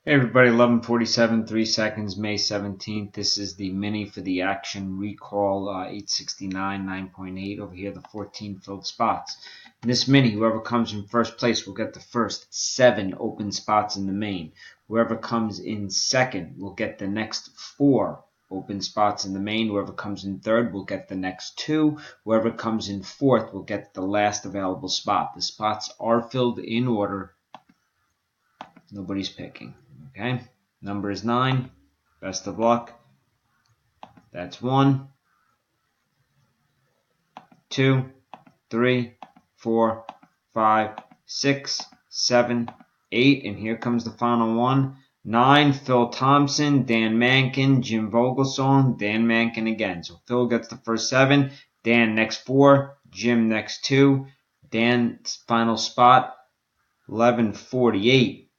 Hey everybody, 11:47, 3 seconds, May 17th. This is the mini for the Action Recall 869 9.8. Over here, the 14 filled spots. In this mini, whoever comes in first place will get the first 7 open spots in the main. Whoever comes in second will get the next 4 open spots in the main. Whoever comes in third will get the next 2. Whoever comes in fourth will get the last available spot. The spots are filled in order. Nobody's picking. Okay, number is 9. Best of luck. That's 1, 2, 3, 4, 5, 6, 7, 8, and here comes the final one. 9, Phil Thompson, Dan Mankin, Jim Vogelsong, Dan Mankin again. So Phil gets the first 7, Dan next 4, Jim next 2. Dan's final spot, 11:48.